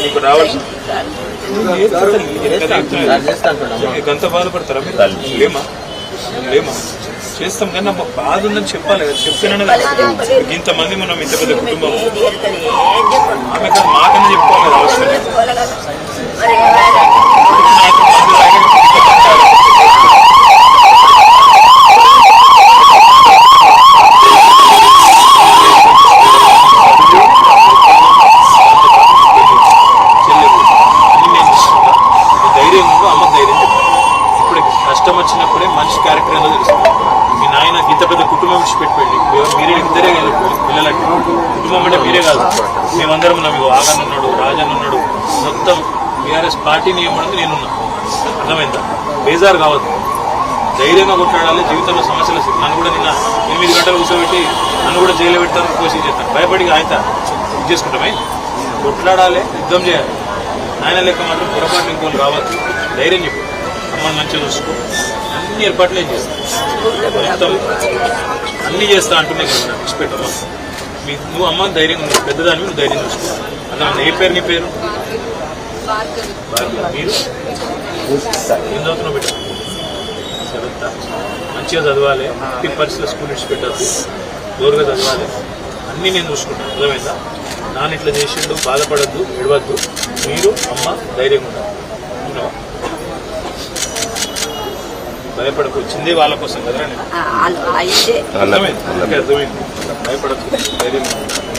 మీకు రావాల్సి గంత బాధపడతారా మీరు? లేమా లేమా చేస్తాం కానీ నాకు బాధ ఉందని చెప్పాలి కదా, చెప్తేనే ఇంతమంది మనం ఇంత పెద్ద కుటుంబం ఆమె కదా మాకన్నా చెప్పుకోవాలి కదా అవసరం. కష్టం వచ్చినప్పుడే మనిషి క్యారెక్టర్ ఏదో తెలుస్తుంది. మీ నాయన ఇంత పెద్ద కుటుంబం విడిచిపెట్టిపోయింది, మీరే ఇద్దరే పిల్లలంటే కుటుంబం అంటే మీరే కాదు మేమందరం ఉన్నాం. మీకు ఆగన్ ఉన్నాడు, రాజన్ ఉన్నాడు, మొత్తం బీఆర్ఎస్ పార్టీని ఏమన్నది నేనున్నా. అర్థమైందా? బేజారు కావద్దు, ధైర్యంగా కొట్లాడాలి. జీవితంలో సమస్యలు వస్తుంది. నన్ను కూడా నిన్న 8 గంటలు కూర్చోబెట్టి నన్ను కూడా జైలు పెడతాను, కోచింగ్ చేస్తాను. భయపడి ఆయన ఇది చేసుకుంటామే. కొట్లాడాలి, యుద్ధం చేయాలి. ఆయన లెక్క మాత్రం పొరపాటు ఇంకోళ్ళు రావద్దు. ధైర్యం చెప్పు, అమ్మని మంచిగా చూసుకో, అన్ని ఏర్పాట్లు ఏం చేస్తాను, మొత్తం అన్నీ చేస్తా అంటున్నాయి కదా. విడిచిపెట్టమ్మా, నువ్వు అమ్మ ధైర్యంగా ఉన్నావు, పెద్దదాన్ని నువ్వు ధైర్యం చూసుకో. అలా ఏ పేరు నీ పేరు? మీరు ఏం చదువుతున్నావు బిడ్డ? చదువుతా, మంచిగా చదవాలి. ఎట్టి పరిస్థితుల్లో స్కూల్ విడిచిపెట్టద్దు, జోరుగా చదవాలి. అన్నీ నేను చూసుకుంటాను. అర్థమైందా? నాన్న ఇట్లా చేసిండు, బాధపడద్దు, ఏడవద్దు. మీరు అమ్మ ధైర్యంగా ఉండాలి. భయపడకు, వచ్చిందే వాళ్ళ కోసం కదరా. నేను అర్థమైంది, అర్థమైంది. భయపడద్దు, ధైర్యం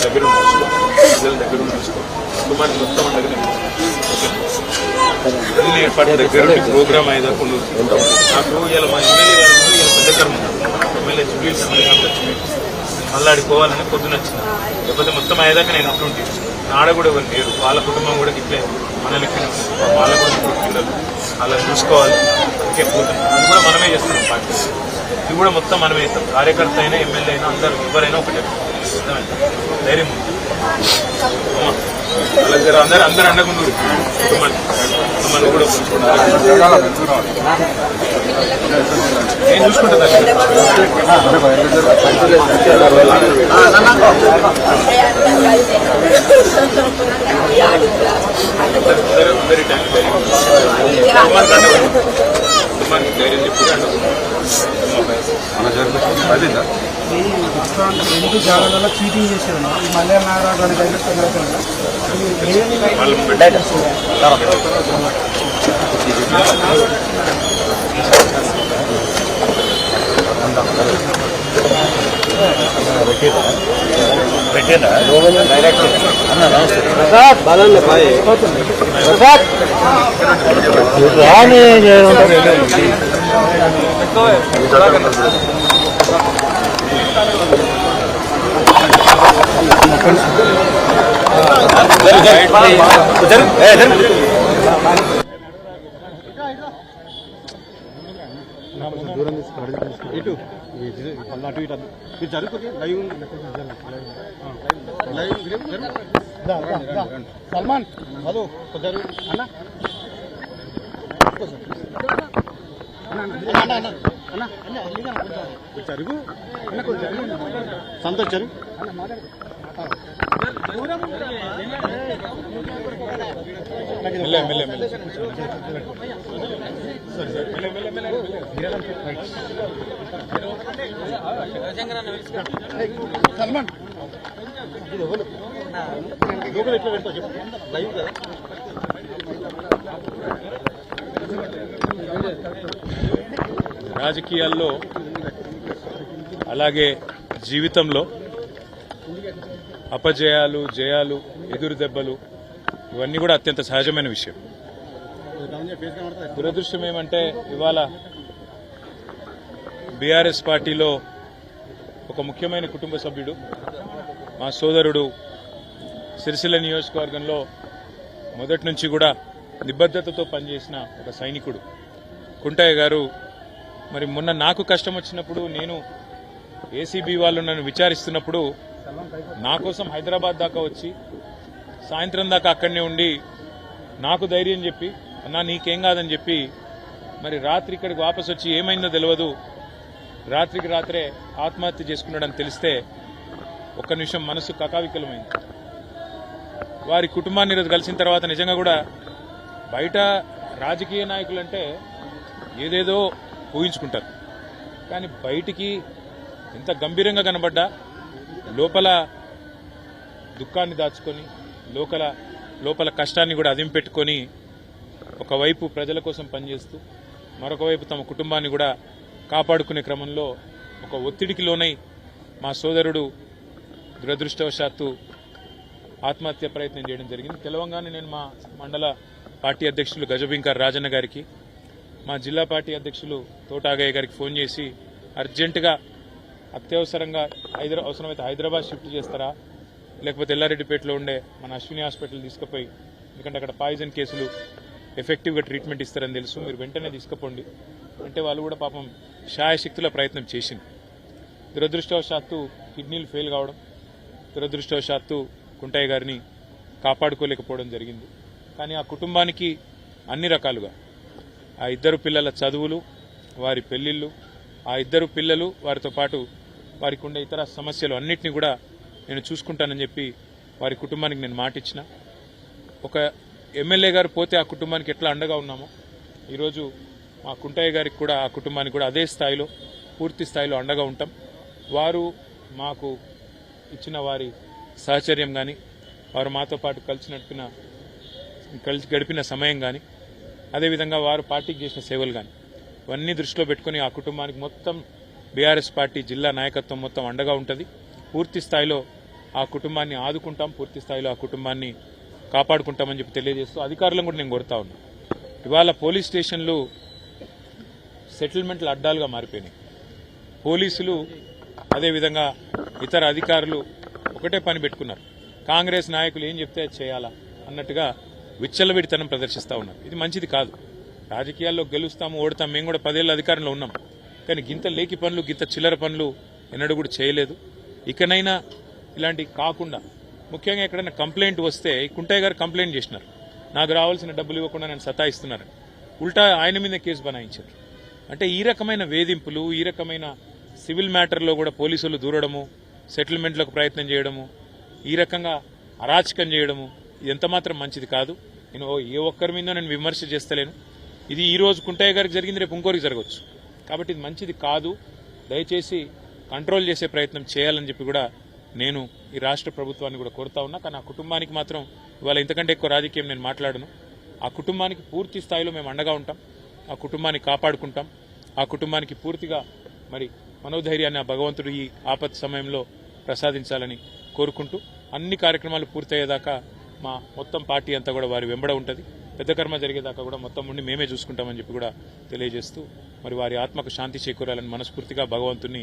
దగ్గర చూసుకో, పిల్లల దగ్గర చూసుకో, కుటుంబానికి మొత్తం ఉండగా అన్ని ఏర్పాటు దగ్గర ప్రోగ్రామ్ అయ్యేదాకా నాకు ఇలా మా ఎమ్మెల్యే గారు ఇలా పెద్ద కర్మ ఎమ్మెల్యే జుబ్లీస్ మళ్ళాడిపోవాలని పొద్దున వచ్చింది. లేకపోతే మొత్తం అయ్యేదాకా నేను అటువంటి ఆడ కూడా ఎవరు లేరు. వాళ్ళ కుటుంబం కూడా ఇట్లే మన లెక్కన వాళ్ళ కూడా పిల్లలు అలా చూసుకోవాలి. ఓకే, పోతుంది. అది కూడా మనమే చేస్తున్నాం. పార్టీ ఇది కూడా మొత్తం మనమే చేస్తాం. కార్యకర్త అయినా ఎమ్మెల్యే అయినా అందరూ ఎవరైనా ఒకటే. ధైర్యం అలా అందరూ అండగుండు. కుటుంబాన్ని కూడా నేను చూసుకుంటా. Very thank you. కుటుంబానికి ధైర్యం చెప్పి ఎందుకు జాగ్రత్తగా చీటింగ్ చేశారు. ఈ మల్లె నారాయణ పెట్టేనా డైరెక్ట్ అన్న నమస్తే దూరం ఇటు అటు ఇటు మీరు జరుగుతుంది. లైవ్ సల్మాన్ అదో జరుగు అన్న జరుగు అన్న కొంచెం సంతోష్ జరుగు సల్మాన్ లోపల ఎట్లా పెడతా చెప్పు. లైవ్ కదా. రాజకీయాల్లో అలాగే జీవితంలో అపజయాలు, జయాలు, ఎదురు దెబ్బలు ఇవన్నీ కూడా అత్యంత సహజమైన విషయం. దురదృష్టం ఏమంటే ఇవాళ బీఆర్ఎస్ పార్టీలో ఒక ముఖ్యమైన కుటుంబ సభ్యుడు, మా సోదరుడు, సిరిసిల్ల నియోజకవర్గంలో మొదటి నుంచి కూడా నిబద్ధతతో పనిచేసిన ఒక సైనికుడు కుంటయ్య గారు మరి మొన్న నాకు కష్టం వచ్చినప్పుడు, నేను ఏసీబీ వాళ్ళు నన్ను విచారిస్తున్నప్పుడు నా కోసం హైదరాబాద్ దాకా వచ్చి సాయంత్రం దాకా అక్కడనే ఉండి నాకు ధైర్యం చెప్పి, అన్నా నీకేం కాదని చెప్పి మరి రాత్రి ఇక్కడికి వాపసు వచ్చి ఏమైందో తెలియదు, రాత్రికి రాత్రే ఆత్మహత్య చేసుకున్నాడని తెలిస్తే ఒక్క నిమిషం మనసు కకావికలమైంది. వారి కుటుంబాన్ని ఈరోజు కలిసిన తర్వాత నిజంగా కూడా బయట రాజకీయ నాయకులు అంటే ఏదేదో ఊహించుకుంటారు, కానీ బయటికి ఎంత గంభీరంగా కనబడ్డా లోపల దుఃఖాన్ని దాచుకొని లోపల కష్టాన్ని కూడా అదిం పెట్టుకొని ఒకవైపు ప్రజల కోసం పనిచేస్తూ మరొక వైపు తమ కుటుంబాన్ని కూడా కాపాడుకునే క్రమంలో ఒక ఒత్తిడికి లోనై మా సోదరుడు దురదృష్టవశాత్తు ఆత్మహత్య ప్రయత్నం చేయడం జరిగింది. తెలవంగానే నేను మా మండల పార్టీ అధ్యక్షులు గజబింకర్ రాజన్న గారికి, మా జిల్లా పార్టీ అధ్యక్షులు తోటాగయ్య గారికి ఫోన్ చేసి అర్జెంటుగా అత్యవసరంగా అవసరమైతే హైదరాబాద్ షిఫ్ట్ చేస్తారా, లేకపోతే ఎల్లారెడ్డిపేటలో ఉండే మన అశ్విని హాస్పిటల్ తీసుకుపోయి, ఎందుకంటే అక్కడ పాయిజన్ కేసులు ఎఫెక్టివ్గా ట్రీట్మెంట్ ఇస్తారని తెలుసు, మీరు వెంటనే తీసుకుపోండి అంటే వాళ్ళు కూడా పాపం శాయశక్తుల ప్రయత్నం చేసింది. దురదృష్టవశాత్తు కిడ్నీలు ఫెయిల్ కావడం, దురదృష్టవశాత్తు కుంటయ్య గారిని కాపాడుకోలేకపోవడం జరిగింది. కానీ ఆ కుటుంబానికి అన్ని రకాలుగా ఆ ఇద్దరు పిల్లల చదువులు, వారి పెళ్లిళ్ళు, ఆ ఇద్దరు పిల్లలు, వారితో పాటు వారికి ఉండే ఇతర సమస్యలు అన్నింటినీ కూడా నేను చూసుకుంటానని చెప్పి వారి కుటుంబానికి నేను మాట ఇచ్చిన. ఒక ఎమ్మెల్యే గారు పోతే ఆ కుటుంబానికి ఎట్లా అండగా ఉన్నామో ఈరోజు మా కుంటయ్య గారికి కూడా ఆ కుటుంబానికి కూడా అదే స్థాయిలో పూర్తి స్థాయిలో అండగా ఉంటాం. వారు మాకు ఇచ్చిన వారి సహచర్యం కానీ, వారు మాతో పాటు కలిసి గడిపిన సమయం కానీ, అదేవిధంగా వారు పార్టీకి చేసిన సేవలు కానీ ఇవన్నీ దృష్టిలో పెట్టుకుని ఆ కుటుంబానికి మొత్తం బీఆర్ఎస్ పార్టీ జిల్లా నాయకత్వం మొత్తం అండగా ఉంటుంది. పూర్తి స్థాయిలో ఆ కుటుంబాన్ని ఆదుకుంటాం, పూర్తి స్థాయిలో ఆ కుటుంబాన్ని కాపాడుకుంటామని చెప్పి తెలియజేస్తూ అధికారులను కూడా నేను కోరుతా ఉన్నా. ఇవాళ పోలీస్ స్టేషన్లు సెటిల్మెంట్ల అడ్డాలుగా మారిపోయినాయి. పోలీసులు అదేవిధంగా ఇతర అధికారులు ఒకటే పని పెట్టుకున్నారు, కాంగ్రెస్ నాయకులు ఏం చెప్తే చేయాలా అన్నట్టుగా విచ్చలవిడితనం ప్రదర్శిస్తూ ఉన్నారు. ఇది మంచిది కాదు. రాజకీయాల్లో గెలుస్తాము, ఓడతాం. మేము కూడా 10 ఏళ్ళ అధికారంలో ఉన్నాం, కానీ గింత లేకి పనులు, గింత చిల్లర పనులు ఎన్నడూ కూడా చేయలేదు. ఇకనైనా ఇలాంటివి కాకుండా, ముఖ్యంగా ఎక్కడైనా కంప్లైంట్ వస్తే కుంటయ్య గారు కంప్లైంట్ చేసినారు, నాకు రావాల్సిన డబ్బులు ఇవ్వకుండా నేను సతాయిస్తున్నారు, ఉల్టా ఆయన మీద కేసు బనాయించారు. అంటే ఈ రకమైన వేధింపులు, ఈ రకమైన సివిల్ మ్యాటర్లో కూడా పోలీసులు దూరడము, సెటిల్మెంట్లకు ప్రయత్నం చేయడము, ఈ రకంగా అరాచకం చేయడము, ఇది ఎంతమాత్రం మంచిది కాదు. నేను ఏ ఒక్కరి మీద నేను విమర్శ చేస్తలేను. ఇది ఈ రోజు కుంటయ్య గారికి జరిగింది, రేపు ఇంకోరికి జరగవచ్చు. కాబట్టి ఇది మంచిది కాదు. దయచేసి కంట్రోల్ చేసే ప్రయత్నం చేయాలని చెప్పి కూడా నేను ఈ రాష్ట్ర ప్రభుత్వాన్ని కూడా కోరుతా ఉన్నా. కానీ ఆ కుటుంబానికి మాత్రం ఇవాళ ఇంతకంటే ఎక్కువ రాజకీయం నేను మాట్లాడను. ఆ కుటుంబానికి పూర్తి స్థాయిలో మేము అండగా ఉంటాం, ఆ కుటుంబాన్ని కాపాడుకుంటాం, ఆ కుటుంబానికి పూర్తిగా మరి మనోధైర్యాన్ని ఆ భగవంతుడు ఈ ఆపత్ సమయంలో ప్రసాదించాలని కోరుకుంటూ అన్ని కార్యక్రమాలు పూర్తయ్యేదాకా మా మొత్తం పార్టీ అంతా కూడా వారి వెంబడ ఉంటుంది. పెద్ద కర్మ జరిగేదాకా కూడా మొత్తం ఉండి మేమే చూసుకుంటామని చెప్పి కూడా తెలియజేస్తూ మరి వారి ఆత్మకు శాంతి చేకూరాలని మనస్ఫూర్తిగా భగవంతుని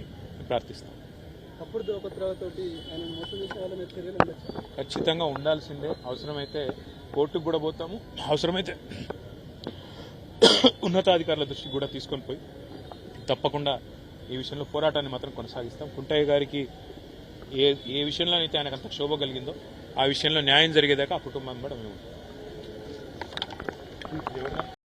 ప్రార్థిస్తాం. ఖచ్చితంగా ఉండాల్సిందే. అవసరమైతే కోర్టుకు కూడా పోతాము, అవసరమైతే ఉన్నతాధికారుల దృష్టికి కూడా తీసుకొని పోయి తప్పకుండా ఈ విషయంలో పోరాటాన్ని మాత్రం కొనసాగిస్తాం. కుంటయ్య గారికి ఏ విషయంలో అయితే ఆయనకు అంత క్షోభ కలిగిందో ఆ విషయంలో న్యాయం జరిగేదాకా ఆ కుటుంబాన్ని కూడా మేము